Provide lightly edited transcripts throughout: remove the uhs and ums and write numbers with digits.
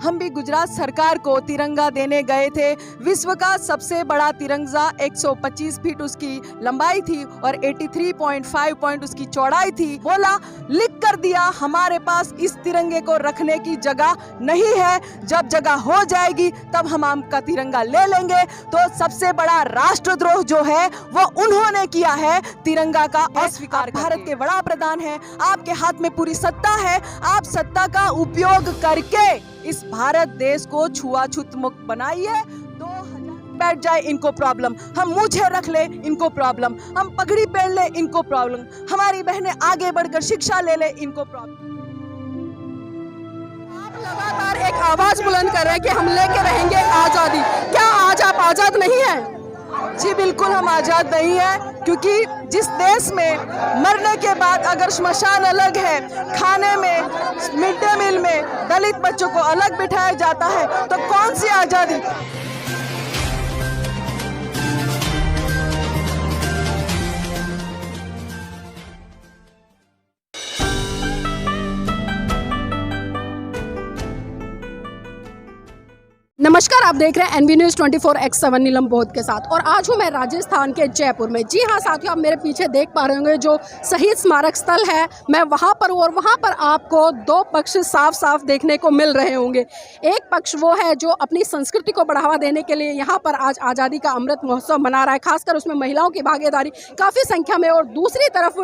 हम भी गुजरात सरकार को तिरंगा देने गए थे। विश्व का सबसे बड़ा तिरंगा 125 फीट उसकी लंबाई थी और 83.5 पॉइंट उसकी चौड़ाई थी। बोला, लिख कर दिया, हमारे पास इस तिरंगे को रखने की जगह नहीं है, जब जगह हो जाएगी तब हम आपका तिरंगा ले लेंगे। तो सबसे बड़ा राष्ट्रद्रोह जो है वो उन्होंने किया है, तिरंगा का अस्वीकार। भारत के बड़ा प्रधान है, आपके हाथ में पूरी सत्ता है, आप सत्ता का उपयोग करके इस भारत देश को छुआछूत मुक्त बनाइए। 2000 बैठ जाए इनको प्रॉब्लम, हम मूछें रख ले इनको प्रॉब्लम, हम पगड़ी पहन ले इनको प्रॉब्लम, हमारी बहनें आगे बढ़कर शिक्षा ले ले इनको प्रॉब्लम। आप लगातार एक आवाज बुलंद कर रहे हैं कि हम लेके रहेंगे आजादी। क्या आज आप आजाद नहीं हैं? जी बिल्कुल हम आजाद नहीं है, क्योंकि जिस देश में मरने के बाद अगर श्मशान अलग है, खाने में, मिड डे मील में दलित बच्चों को अलग बिठाया जाता है, तो कौन सी आजादी। नमस्कार, आप देख रहे हैं एनवी न्यूज़ 24/7 नीलम बोध के साथ। और आज हूँ मैं राजस्थान के जयपुर में। जी हाँ साथियों, आप मेरे पीछे देख पा रहे होंगे जो शहीद स्मारक स्थल है, मैं वहाँ पर हूँ और वहाँ पर आपको दो पक्ष साफ साफ देखने को मिल रहे होंगे। एक पक्ष वो है जो अपनी संस्कृति को बढ़ावा देने के लिए यहाँ पर आज आज़ादी का अमृत महोत्सव मना रहा है, खासकर उसमें महिलाओं की भागीदारी काफ़ी संख्या में। और दूसरी तरफ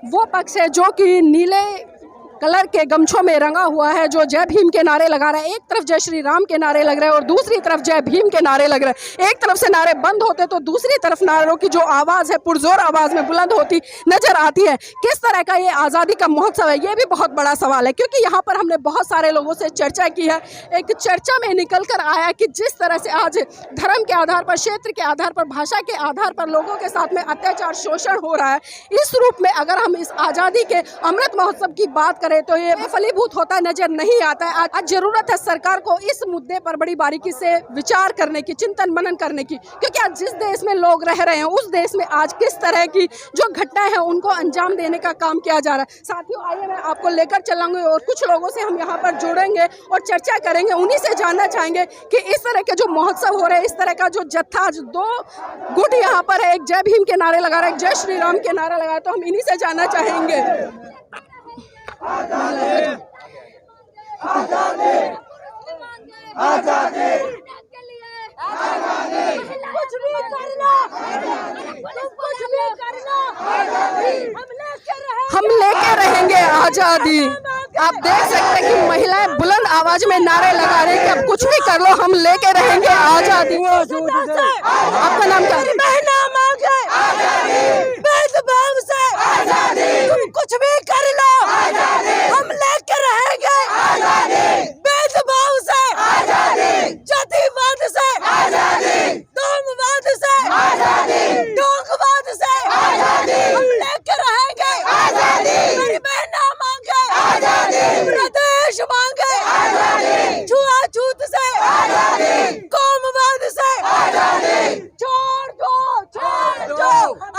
वो पक्ष है जो कि नीले कलर के गमछों में रंगा हुआ है, जो जय भीम के नारे लगा रहा है। एक तरफ जय श्री राम के नारे लग रहे हैं और दूसरी तरफ जय भीम के नारे लग रहे हैं। एक तरफ से नारे बंद होते तो दूसरी तरफ नारों की जो आवाज़ है पुरजोर आवाज़ में बुलंद होती नजर आती है। किस तरह का ये आज़ादी का महोत्सव है, ये भी बहुत बड़ा सवाल है, क्योंकि यहाँ पर हमने बहुत सारे लोगों से चर्चा की है। एक चर्चा में निकल कर आया कि जिस तरह से आज धर्म के आधार पर, क्षेत्र के आधार पर, भाषा के आधार पर लोगों के साथ में अत्याचार, शोषण हो रहा है, इस रूप में अगर हम इस आज़ादी के अमृत महोत्सव की बात करें तो ये फलीभूत होता नजर नहीं आता है। आज जरूरत है सरकार को इस मुद्दे पर बड़ी बारीकी से विचार करने की, चिंतन मनन करने की, क्योंकि आज जिस देश में लोग रह रहे हैं उस देश में आज किस तरह की जो घटनाएं हैं उनको अंजाम देने का काम किया जा रहा है। साथियों, आइए मैं आपको लेकर चलूंगी और कुछ लोगों से हम यहाँ पर जुड़ेंगे और चर्चा करेंगे। उन्हीं से जानना चाहेंगे कि इस तरह के जो महोत्सव हो रहे हैं, इस तरह का जो जत्था, जो दो गुट यहाँ पर है, एक जय भीम के नारे लगा रहा है, एक जय श्री राम के नारे लगा रहा है, तो हम इन्हीं से जानना चाहेंगे। आजादी आजादी आजादी कुछ भी करना, कुछ भी करना, हम लेके रहेंगे आजादी। आप देख सकते हैं कि महिलाएं बुलंद आवाज में नारे लगा रही हैं कि अब कुछ भी कर लो, हम लेके रहेंगे आजादी। आपका नाम क्या है? भेदभाव से तुम कुछ भी कर लो, हम लेकर रहेंगे भेदभाव से, जातिवाद से, दंगवाद से, ढोंगवाद से, हम लेकर रहेंगे मेरी बहना मांगे, प्रदेश मांगे, छुआछूत से, कौमवाद से, छोड़ दो, छोड़ दो,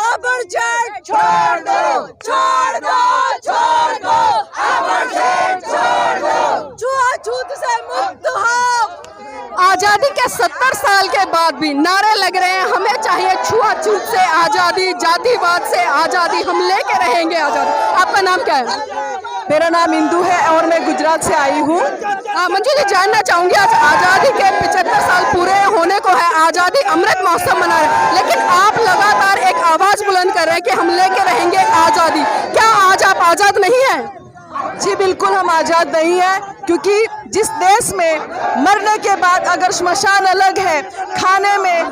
अमरजेट छोड़ दो, छोड़ दो, छोड़ दो, अमरजेट छोड़ दो, छुआछूत से मुक्त हो। आजादी के 70 साल के बाद भी नारे लग रहे हैं, हमें चाहिए छुआछूत से आजादी, जातिवाद से आजादी, हम लेके रहेंगे आजादी। आपका नाम क्या है? मेरा नाम इंदू है और मैं गुजरात से आई हूँ। मंजू जी, जानना चाहूंगी, आज आजादी के 75 साल पूरे होने को है, आजादी अमृत महोत्सव मना रहे हैं, लेकिन आप लगातार एक आवाज बुलंद कर रहे हैं कि हम लेके रहेंगे आजादी। क्या आज आप आजाद नहीं हैं? जी बिल्कुल हम आजाद नहीं है, क्योंकि जिस देश में मरने के बाद अगर श्मशान अलग है, खाने में,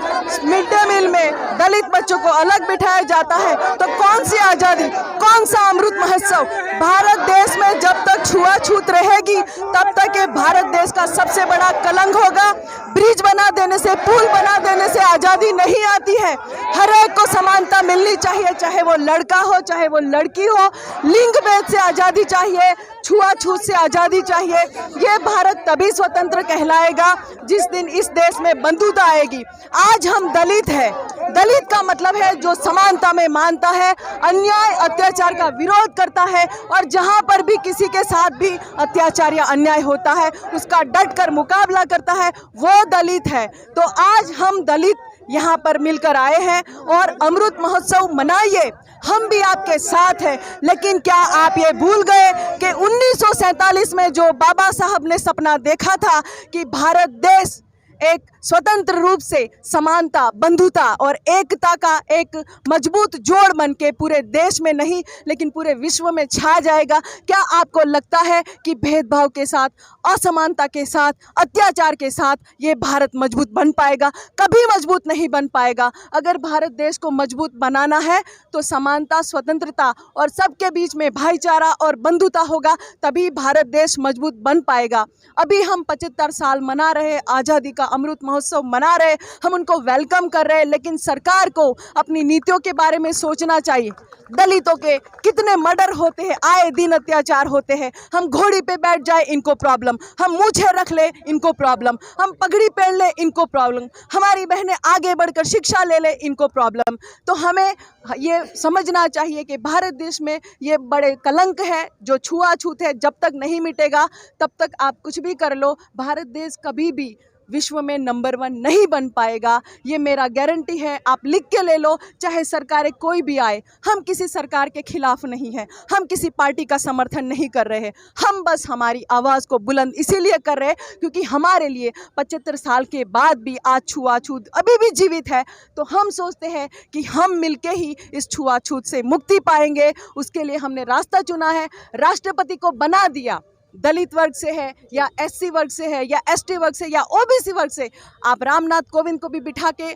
मिड डे मील में दलित बच्चों को अलग बिठाया जाता है, तो कौन सी आजादी, कौन सा अमृत महोत्सव। भारत देश में जब तक छुआछूत रहेगी तब तक ये भारत देश का सबसे बड़ा कलंक होगा। ब्रिज बना देने से, पुल बना देने से आजादी नहीं आती है। हर एक को समानता मिलनी चाहिए, चाहे वो लड़का हो चाहे वो लड़की हो। लिंग भेद से आजादी चाहिए, छुआछूत से आज़ादी चाहिए। ये भारत तभी स्वतंत्र कहलाएगा जिस दिन इस देश में बंधुता आएगी। आज हम दलित हैं। दलित का मतलब है जो समानता में मानता है, अन्याय अत्याचार का विरोध करता है और जहां पर भी किसी के साथ भी अत्याचार या अन्याय होता है उसका डट कर मुकाबला करता है, वो दलित है। तो आज हम दलित यहाँ पर मिलकर आए हैं और अमृत महोत्सव मनाइए, हम भी आपके साथ हैं। लेकिन क्या आप ये भूल गए कि 1947 में जो बाबा साहब ने सपना देखा था कि भारत देश एक स्वतंत्र रूप से समानता, बंधुता और एकता का एक मजबूत जोड़ बन के पूरे देश में नहीं लेकिन पूरे विश्व में छा जाएगा, क्या आपको लगता है कि भेदभाव के साथ, असमानता के साथ, अत्याचार के साथ ये भारत मजबूत बन पाएगा? कभी मजबूत नहीं बन पाएगा। अगर भारत देश को मजबूत बनाना है तो समानता, स्वतंत्रता और सबके बीच में भाईचारा और बंधुता होगा, तभी भारत देश मजबूत बन पाएगा। अभी हम 75 साल मना रहे, आज़ादी का अमृत महोत्सव मना रहे, हम उनको वेलकम कर रहे हैं, लेकिन सरकार को अपनी नीतियों के बारे में सोचना चाहिए। दलितों के कितने मर्डर होते हैं, आए दिन अत्याचार होते हैं। हम घोड़ी पे बैठ जाए इनको प्रॉब्लम, हम मूछें रख ले इनको प्रॉब्लम, हम पगड़ी पहन ले इनको प्रॉब्लम, हमारी बहनें आगे बढ़कर शिक्षा ले ले इनको प्रॉब्लम। तो हमें ये समझना चाहिए कि भारत देश में ये बड़े कलंक है, जो छुआछूत है, जब तक नहीं मिटेगा तब तक आप कुछ भी कर लो, भारत देश कभी भी विश्व में नंबर 1 नहीं बन पाएगा। ये मेरा गारंटी है, आप लिख के ले लो। चाहे सरकारें कोई भी आए, हम किसी सरकार के खिलाफ नहीं हैं, हम किसी पार्टी का समर्थन नहीं कर रहे हैं, हम बस हमारी आवाज़ को बुलंद इसीलिए कर रहे हैं क्योंकि हमारे लिए 75 साल के बाद भी आज छुआछूत अभी भी जीवित है। तो हम सोचते हैं कि हम मिलके ही इस छुआछूत से मुक्ति पाएंगे। उसके लिए हमने रास्ता चुना है, राष्ट्रपति को बना दिया। दलित वर्ग से है या एससी वर्ग से है या एसटी वर्ग से या ओबीसी वर्ग से, आप रामनाथ कोविंद को भी बिठा के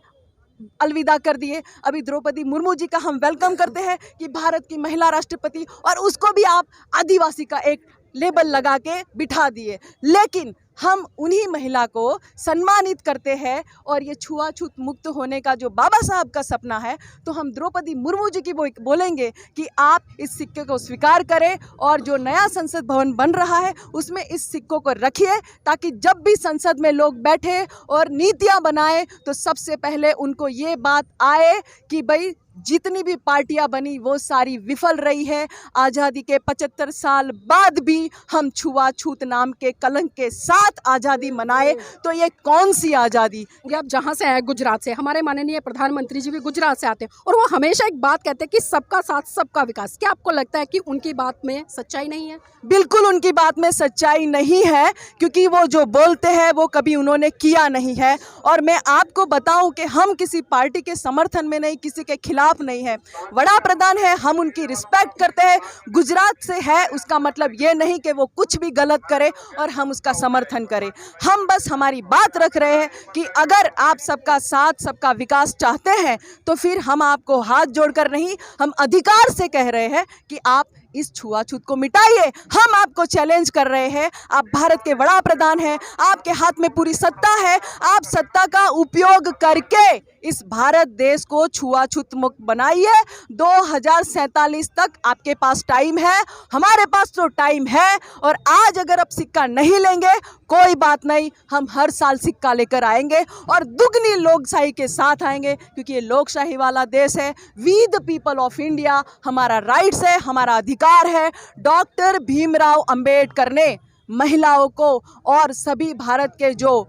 अलविदा कर दिए। अभी द्रौपदी मुर्मू जी का हम वेलकम करते हैं कि भारत की महिला राष्ट्रपति, और उसको भी आप आदिवासी का एक लेबल लगा के बिठा दिए। लेकिन हम उन्हीं महिला को सम्मानित करते हैं और ये छुआछूत मुक्त होने का जो बाबा साहब का सपना है, तो हम द्रौपदी मुर्मू जी की बोलेंगे कि आप इस सिक्के को स्वीकार करें और जो नया संसद भवन बन रहा है उसमें इस सिक्कों को रखिए, ताकि जब भी संसद में लोग बैठे और नीतियां बनाए तो सबसे पहले उनको ये बात आए कि भाई जितनी भी पार्टियां बनी वो सारी विफल रही है। आज़ादी के 75 साल बाद भी हम छुआछूत नाम के कलंक के साथ आज़ादी मनाए, तो ये कौन सी आज़ादी? आप जहाँ से आए, गुजरात से, हमारे माननीय प्रधानमंत्री जी भी गुजरात से आते हैं और वो हमेशा एक बात कहते हैं कि सबका साथ सबका विकास। क्या आपको लगता है कि उनकी बात में सच्चाई नहीं है? बिल्कुल उनकी बात में सच्चाई नहीं है, क्योंकि वो जो बोलते हैं वो कभी उन्होंने किया नहीं है। और मैं आपको बताऊं कि हम किसी पार्टी के समर्थन में नहीं, किसी के खिलाफ नहीं है। वड़ा प्रधान है, हम उनकी रिस्पेक्ट करते हैं। गुजरात से है उसका मतलब ये नहीं कि वो कुछ भी गलत करे और हम उसका समर्थन करें। हम बस हमारी बात रख रहे हैं कि अगर आप सबका साथ, सबका विकास चाहते हैं तो फिर हम आपको हाथ जोड़कर नहीं, हम अधिकार से कह रहे हैं कि आप इस छुआछूत को मिटाइए। हम आपको चैलेंज कर रहे हैं, आप भारत के वड़ा प्रधान हैं, आपके हाथ में पूरी सत्ता है, आप सत्ता का उपयोग करके इस भारत देश को छुआछूत मुक्त बनाइए। 2047 तक आपके पास टाइम है, हमारे पास तो टाइम है। और आज अगर आप सिक्का नहीं लेंगे कोई बात नहीं, हम हर साल सिक्का लेकर आएंगे और दुगनी लोकशाही के साथ आएंगे, क्योंकि ये लोकशाही वाला देश है। We the people of India, हमारा राइट्स है, हमारा अधिकार है। डॉक्टर भीमराव अंबेडकर ने महिलाओं को और सभी भारत के जो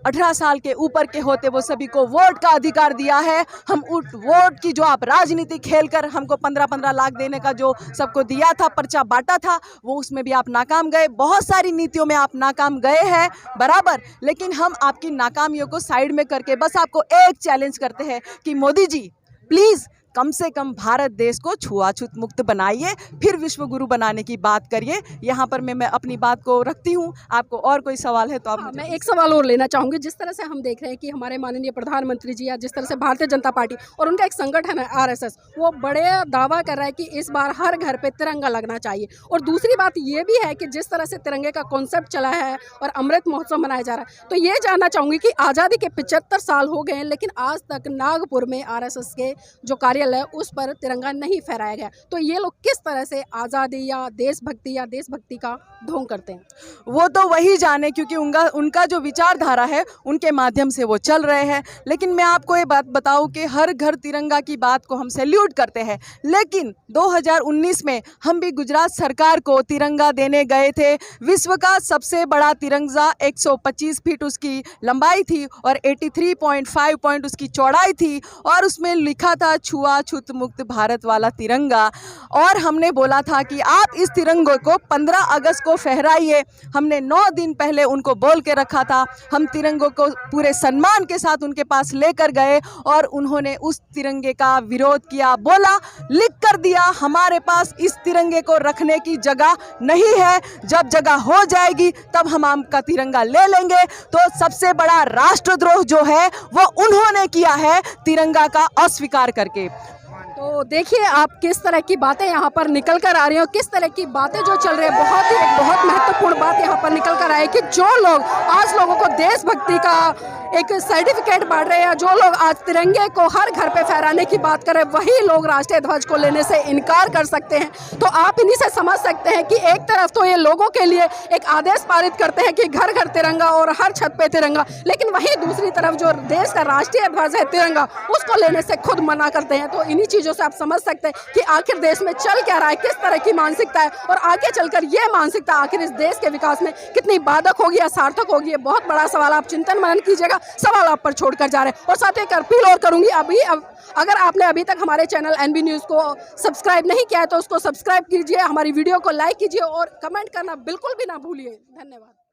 18 साल के ऊपर के होते वो सभी को वोट का अधिकार दिया है। हम उस वोट की जो आप राजनीति खेलकर हमको 15-15 लाख देने का जो सबको दिया था, पर्चा बांटा था, वो उसमें भी आप नाकाम गए। बहुत सारी नीतियों में आप नाकाम गए हैं बराबर, लेकिन हम आपकी नाकामियों को साइड में करके बस आपको एक चैलेंज करते हैं कि मोदी जी प्लीज़ कम से कम भारत देश को छुआछूत मुक्त बनाइए, फिर विश्व गुरु बनाने की बात करिए। यहाँ पर मैं अपनी बात को रखती हूँ। आपको और कोई सवाल है तो आप मैं एक सवाल और लेना चाहूँगी। जिस तरह से हम देख रहे हैं कि हमारे माननीय प्रधानमंत्री जी या जिस तरह से भारतीय जनता पार्टी और उनका एक संगठन है RSS, वो बड़े दावा कर रहा है कि इस बार हर घर पे तिरंगा लगना चाहिए। और दूसरी बात ये भी है कि जिस तरह से तिरंगे का कॉन्सेप्ट चला है और अमृत महोत्सव मनाया जा रहा है, तो ये जानना चाहूँगी कि आज़ादी के 75 साल हो गए हैं, लेकिन आज तक नागपुर में RSS के जो कार्यालय हिल है उस पर तिरंगा नहीं फहराया गया। तो ये लोग किस तरह से आज़ादी या देशभक्ति का ढोंग करते हैं, वो तो वही जाने, क्योंकि उनका जो विचारधारा है उनके माध्यम से वो चल रहे हैं। लेकिन मैं आपको ये बात बताऊं कि हर घर तिरंगा की बात को हम सैल्यूट करते हैं, लेकिन 2019 में हम भी गुजरात सरकार को तिरंगा देने गए थे। विश्व का सबसे बड़ा तिरंगा 125 फीट उसकी लंबाई थी और 83.5 पॉइंट उसकी चौड़ाई थी, और उसमें लिखा था छुआछूत मुक्त भारत वाला तिरंगा। और हमने बोला था कि आप इस तिरंगे को 15 अगस्त को फहराइए। हमने 9 दिन पहले उनको बोल के रखा था। हम तिरंगों को पूरे सम्मान के साथ उनके पास लेकर गए और उन्होंने उस तिरंगे का विरोध किया, बोला, लिख कर दिया, हमारे पास इस तिरंगे को रखने की जगह नहीं है, जब जगह हो जाएगी तब हम आपका तिरंगा ले लेंगे। तो सबसे बड़ा राष्ट्रद्रोह जो है वो उन्होंने किया है तिरंगा का अस्वीकार करके। तो देखिए आप किस तरह की बातें यहाँ पर निकल कर आ रही हो, किस तरह की बातें जो चल रही है। बहुत महत्वपूर्ण बात यहाँ पर निकल कर आए कि जो लोग आज लोगों को देशभक्ति का एक सर्टिफिकेट बांट रहे हैं, जो लोग आज तिरंगे को हर घर पे फहराने की बात कर रहे हैं, वही लोग राष्ट्रीय ध्वज को लेने से इनकार कर सकते हैं। तो आप इन्हीं से समझ सकते हैं कि एक तरफ तो ये लोगों के लिए एक आदेश पारित करते हैं कि घर घर तिरंगा और हर छत पे तिरंगा, लेकिन वहीं दूसरी तरफ जो देश का राष्ट्रीय ध्वज है तिरंगा, उसको लेने से खुद मना करते हैं। तो इन्हीं चीज़ों से आप समझ सकते हैं कि आखिर देश में चल क्या रहा है, किस तरह की मानसिकता है, और आगे चलकर ये मानसिकता आखिर इस देश के विकास में कितनी बाधक होगी या सार्थक होगी, ये बहुत बड़ा सवाल। आप चिंतन मनन कीजिएगा, सवाल आप पर छोड़कर जा रहे हैं। और साथ ही एक अपील और करूंगी, अगर आपने अभी तक हमारे चैनल एनबी न्यूज़ को सब्सक्राइब नहीं किया है तो उसको सब्सक्राइब कीजिए, हमारी वीडियो को लाइक कीजिए और कमेंट करना बिल्कुल भी ना भूलिए। धन्यवाद।